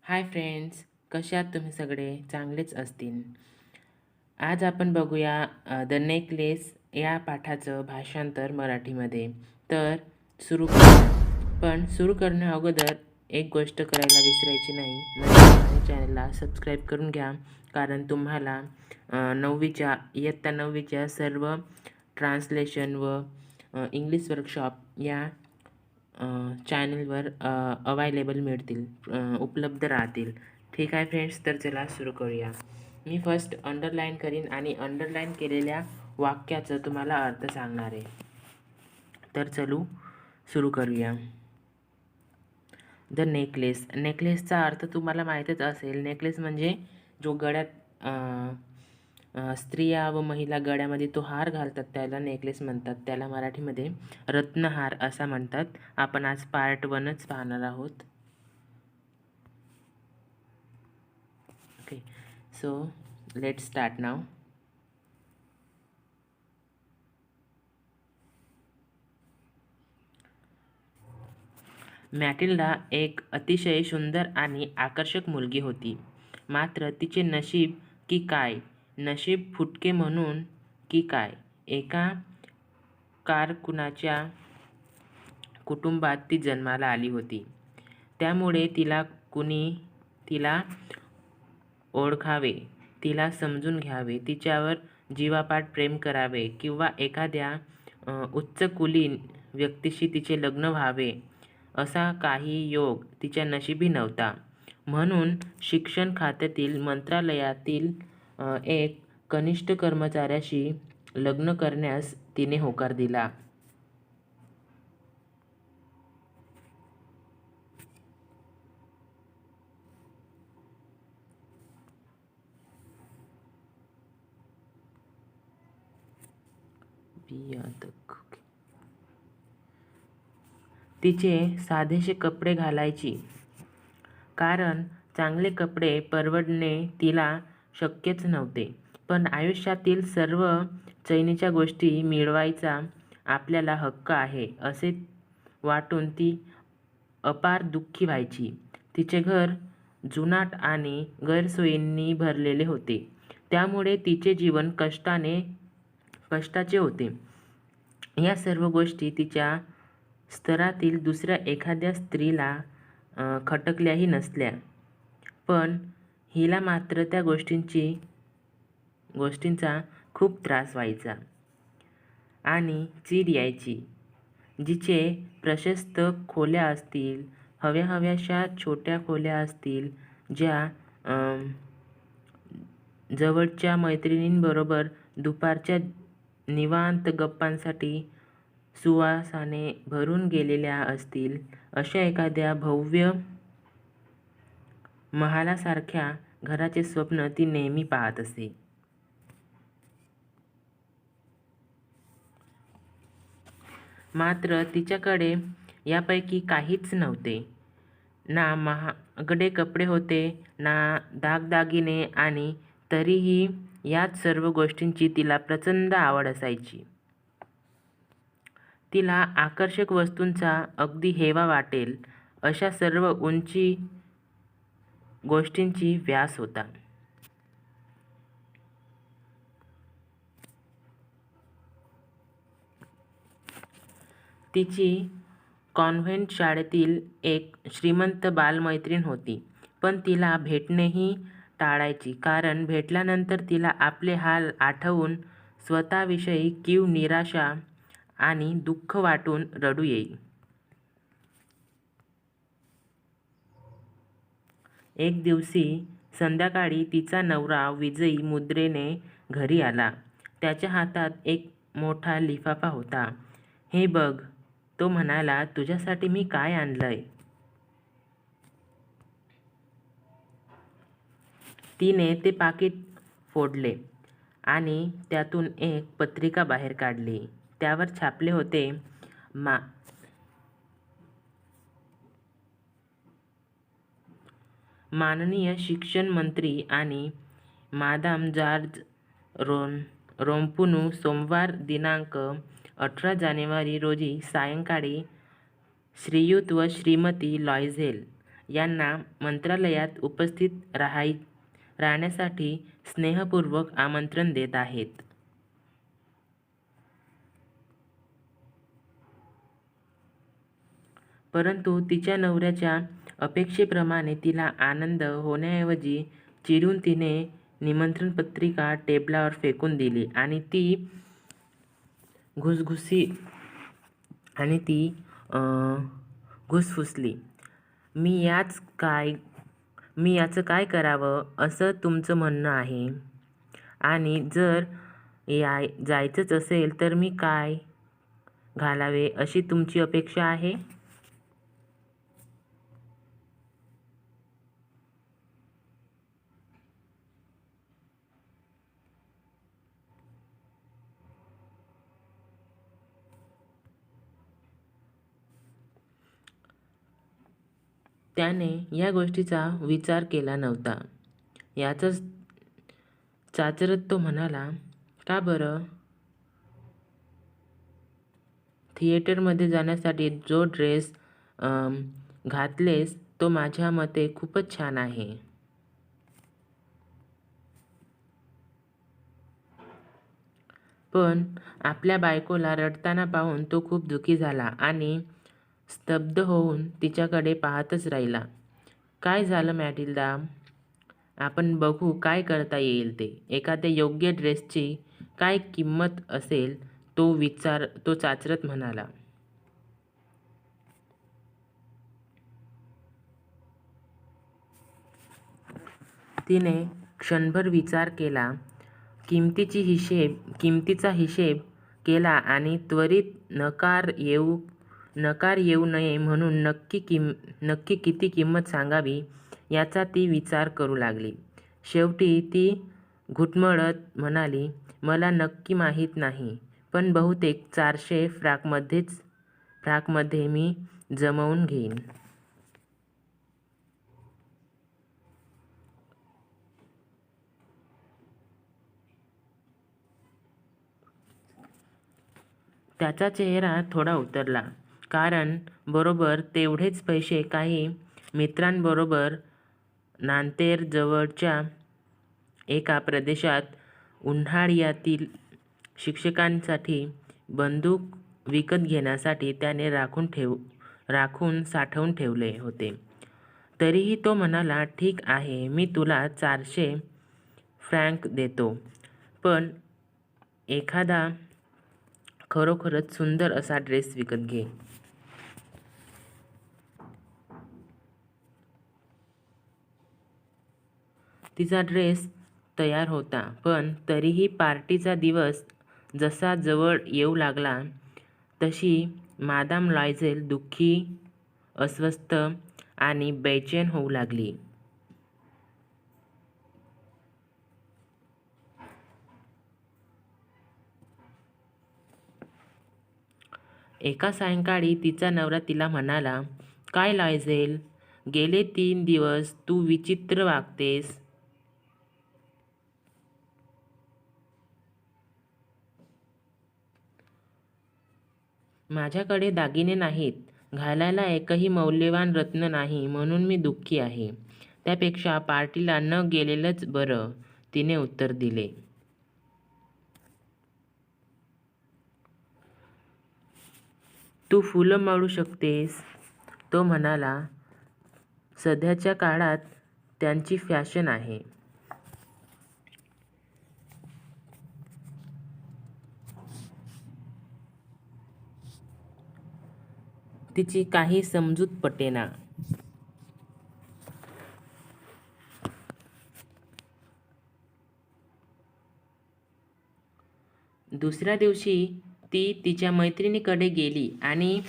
Hi friends, कसे आहात तुम्ही सगळे? चांगलेच असतील. आज आपण बघूया द नेकलेस या पाठाचं भाषांतर मराठीमध्ये. तर सुरू करूया. पण सुरू करण्या अगोदर एक गोष्ट करायला विसरायची नाही. म्हणजे माझ्या चॅनलला सबस्क्राईब करून घ्या, कारण तुम्हाला इयत्ता 9वीच्या सर्व ट्रान्सलेशन व इंग्लिश वर्कशॉप या चॅनलवर अवायलेबल मिळतील, उपलब्ध राहतील. ठीक आहे फ्रेंड्स, तर चला सुरू करूया. मी फर्स्ट अंडरलाईन करीन आणि अंडरलाईन केलेल्या वाक्याचं तुम्हाला अर्थ सांगणार आहे. तर सुरू करूया. The necklace. नेकलेसचा अर्थ तुम्हाला माहीतच असेल. नेकलेस म्हणजे जो गळ्यात स्त्रिया व महिला गळ्यामध्ये तो हार घालतात, त्याला नेकलेस म्हणतात. त्याला मराठीमध्ये रत्नहार असा म्हणतात. आपण आज पार्ट 1च पाहणार आहोत. ओके, सो लेट स्टार्ट नाव. मॅटिल्डा एक अतिशय सुंदर आणि आकर्षक मुलगी होती. मात्र तिचे नशीब की काय, नशीब फुटके म्हणून की काय, एका कारकुनाच्या कुटुंबात ती जन्माला आली होती. त्यामुळे तिला ओळखावे, तिला समजून घ्यावे, तिच्यावर जीवापाड प्रेम करावे किंवा एखाद्या उच्चकुलीन व्यक्तीशी तिचे लग्न व्हावे असा काही योग तिच्या नशिबी नव्हता. म्हणून शिक्षण खात्यातील मंत्रालयातील एक कनिष्ठ कर्मचाऱ्याशी लग्न करण्यास तिने होकार दिला. तिचे साधेसे कपडे घालायची, कारण चांगले कपडे परवडणे तिला शक्यच नव्हते. पण आयुष्यातील सर्व चैनीच्या गोष्टी मिळवायचा आपल्याला हक्क आहे असे वाटून ती अपार दुःखी व्हायची. तिचे घर जुनाट आणि गैरसोयींनी भरलेले होते. त्यामुळे तिचे जीवन कष्टाचे होते. या सर्व गोष्टी तिच्या स्तरातील दुसऱ्या एखाद्या स्त्रीला खटकल्याही नसल्या, पण हिला मात्र त्या गोष्टींचा खूप त्रास व्हायचा आणि चीड यायची. जिचे प्रशस्त खोल्या असतील, हव्याशा छोट्या खोल्या असतील, ज्या जवळच्या मैत्रिणींबरोबर दुपारच्या निवांत गप्पांसाठी सुवासाने भरून गेलेल्या असतील, अशा एखाद्या भव्य महालासारख्या घराचे स्वप्न ती नेहमी पाहत असे. मात्र तिच्याकडे यापैकी काहीच नव्हते. ना महागडे कपडे होते, ना दागदागिने, आणि तरीही याच सर्व गोष्टींची तिला प्रचंड आवड असायची. तिला आकर्षक वस्तूंचा अगदी हेवा वाटेल अशा सर्व उंची गोष्टींची व्यास होता. तिची कॉन्व्हेंट शाळेतील एक श्रीमंत बालमैत्रीण होती, पण तिला भेटणेही टाळायची, कारण भेटल्यानंतर तिला आपले हाल आठवून स्वतःविषयी कीव निराशा आणि दुःख वाटून रडू येई. एक दिवशी संध्याकाळी तिचा नवरा विजयी मुद्रेने घरी आला. त्याच्या हातात एक मोठा लिफाफा होता. "हे बघ," तो म्हणाला, "तुझ्यासाठी मी काय आणलंय." तिने ते पाकीट फोडले आणि त्यातून एक पत्रिका बाहेर काढली. त्यावर छापले होते, माननीय शिक्षण मंत्री आणि मादाम जॉर्ज रोम्पुनू, सोमवार दिनांक 18 जानेवारी रोजी सायंकाळी श्रीयुत व श्रीमती लॉयझेल यांना मंत्रालयात उपस्थित राहण्यासाठी स्नेहपूर्वक आमंत्रण देत आहेत. परंतु तिच्या नवऱ्याच्या अपेक्षेप्रमाणे तिला आनंद होण्याऐवजी चिडून तिने निमंत्रण पत्रिका टेबलावर फेकून दिली आणि ती घुसफुसली. मी याचं काय करावं असं तुमचं म्हणणं आहे? आणि जर जायचंच असेल तर मी काय घालावे अशी तुमची अपेक्षा आहे? त्याने या गोष्टीचा विचार केला नव्हता. याचाच चाचरत तो म्हणाला, का बरं? थिएटरमध्ये जाण्यासाठी जो ड्रेस घातलेस तो माझ्या मते खूपच छान आहे. पण आपल्या बायकोला रडताना पाहून तो खूप दुःखी झाला आणि स्तब्ध होऊन तिच्याकडे पाहतच राहिला. काय झालं मॅटिल्डा? आपण बघू काय करता येईल ते. एखाद्या योग्य ड्रेसची काय किंमत असेल तो चाचरत म्हणाला. तिने क्षणभर विचार केला, किमतीचा हिशेब केला आणि त्वरित नकार येऊ नये म्हणून नक्की किती किंमत सांगावी याचा ती विचार करू लागली. शेवटी ती घुटमळत म्हणाली, मला नक्की माहीत नाही, पण बहुतेक 400 फ्रॉकमध्ये मी जमवून घेईन. त्याचा चेहरा थोडा उतरला, कारण बरोबर तेवढेच पैसे काही मित्रांबरोबर नांतेरजवळच्या एका प्रदेशात उन्हाळ्यातील शिक्षकांसाठी बंदूक विकत घेण्यासाठी त्याने राखून साठवून ठेवले होते. तरीही तो म्हणाला, ठीक आहे, मी तुला 400 फ्रँक देतो, पण एखादा खरोखरच सुंदर असा ड्रेस विकत घे. तिचा ड्रेस तयार होता, पण तरीही पार्टीचा दिवस जसा जवळ येऊ लागला तशी मादाम लॉयझेल दुःखी, अस्वस्थ आणि बेचैन होऊ लागली. एका सायंकाळी तिचा नवरा तिला म्हणाला, काय लॉयझेल, गेले 3 दिवस तू विचित्र वागतेस. माझ्याकडे दागिने नाहीत, घालायला एकही मौल्यवान रत्न नाही म्हणून मी दुःखी आहे. त्यापेक्षा पार्टीला न गेलेलंच बरं, तिने उत्तर दिले. तू फुलं माळू शकतेस, तो म्हणाला. सध्याच्या काळात त्यांची फॅशन आहे. तिची काही समजूत पटेना. दुसऱ्या दिवशी ती तिच्या मैत्रिणीकडे गेली आणि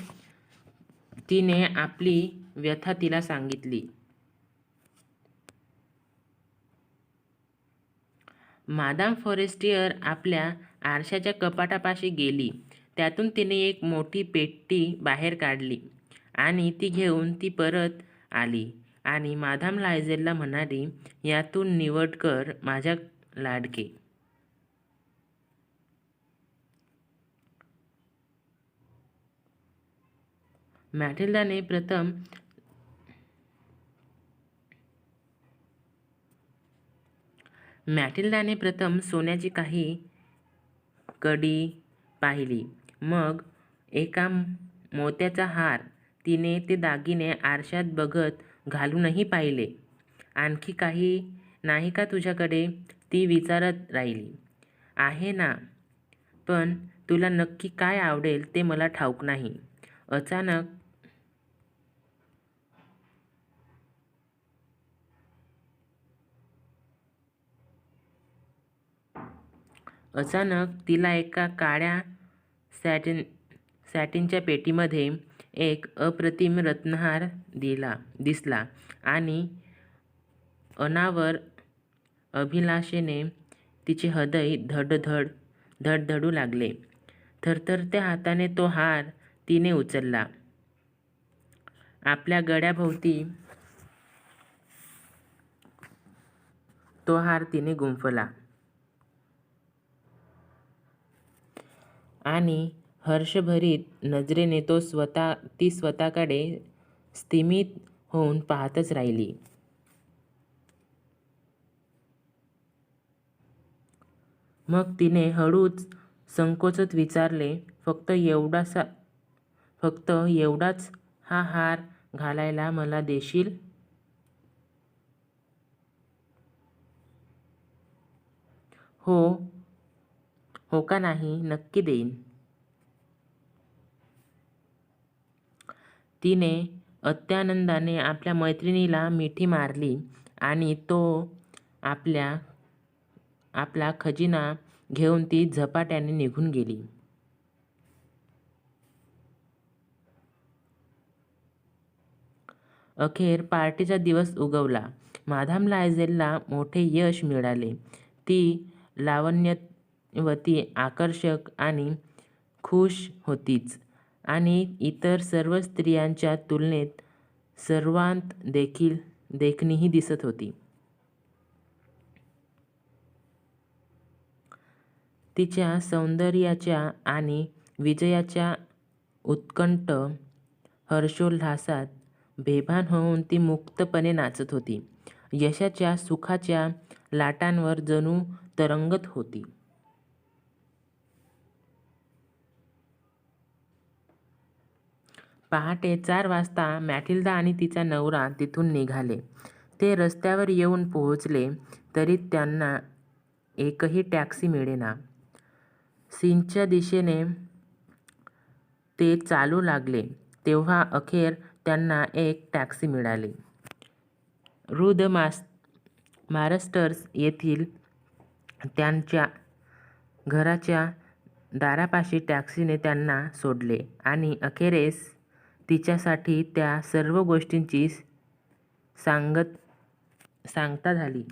तिने आपली व्यथा तिला सांगितली. मादाम फॉरेस्टियर आपल्या आरशाच्या कपाटापाशी गेली. त्यातून तिने एक मोठी पेटी बाहेर काढली आणि ती घेऊन ती परत आली आणि मादाम लॉयझेलला म्हणाली, यातून निवड कर माझ्या लाडके. मॅटिल्डाने प्रथम मॅटिल्डाने प्रथम सोन्याची काही कडी पाहिली, मग एका मोत्याचा हार. तिने ते दागिने आरशात बघत घालूनही पाहिले. आणखी काही नाही का तुझ्याकडे, ती विचारत राहिली. आहे ना, पण तुला नक्की काय आवडेल ते मला ठाऊक नाही. अचानक तिला एका काळ्या सॅटिनच्या पेटीमध्ये एक अप्रतिम रत्नहार दिसला आणि अनावर अभिलाषेने तिचे हृदय धडधडू लागले. थरथरत्या हाताने तो हार तिने उचलला. आपल्या गळ्याभोवती तो हार तिने गुंफला आणि हर्षभरीत नजरेने ती स्वतःकडे स्थिमित होऊन पाहतच राहिली. मग तिने हळूच संकोचत विचारले, फक्त एवढाच हा हार घालायला मला देशील? हो का नाही, नक्की देईन. तिने अत्यानंदाने आपल्या मैत्रिणीला मिठी मारली आणि आपला खजिना घेऊन ती झपाट्याने निघून गेली. अखेर पार्टीचा दिवस उगवला. मादाम लायझेलला मोठे यश मिळाले. ती लावण्यवती, आकर्षक आणि खुश होतीच, आणि इतर सर्व स्त्रियांच्या तुलनेत सर्वांत देखणीही दिसत होती. तिच्या सौंदर्याच्या आणि विजयाच्या उत्कट हर्षोल्हासात बेभान होऊन ती मुक्तपणे नाचत होती. यशाच्या सुखाच्या लाटांवर जणू तरंगत होती. पहाटे 4 वाजता मॅटिल्डा आणि तिचा नवरा तिथून निघाले. ते रस्त्यावर येऊन पोहोचले तरी त्यांना एकही टॅक्सी मिळेना. सीनच्या दिशेने ते चालू लागले तेव्हा अखेर त्यांना एक टॅक्सी मिळाली. रुद मार्स्टर्स येथील त्यांच्या घराच्या दारापाशी टॅक्सीने त्यांना सोडले आणि अखेरीस तिच्यासाठी त्या सर्व गोष्टींची सांगता झाली.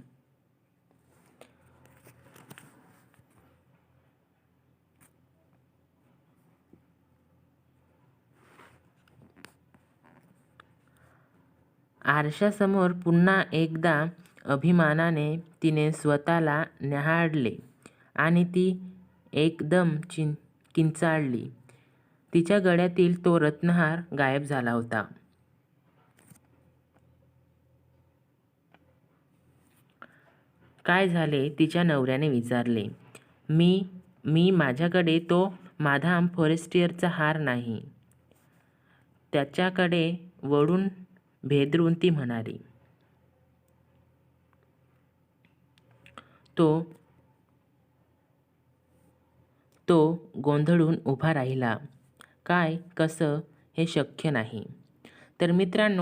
आरशासमोर पुन्हा एकदा अभिमानाने तिने स्वतःला न्याहाळले आणि ती एकदम किंचाळली. तिच्या गळ्यातील तो रत्नहार गायब झाला होता. काय झाले, तिच्या नवऱ्याने विचारले. मी माझ्याकडे तो मादाम फॉरेस्टियरचा हार नाही, त्याच्याकडे वळून भेदरून ती म्हणाली. तो गोंधळून उभा राहिला. काय, कसं, हे शक्य नाही. तर मित्रांनो,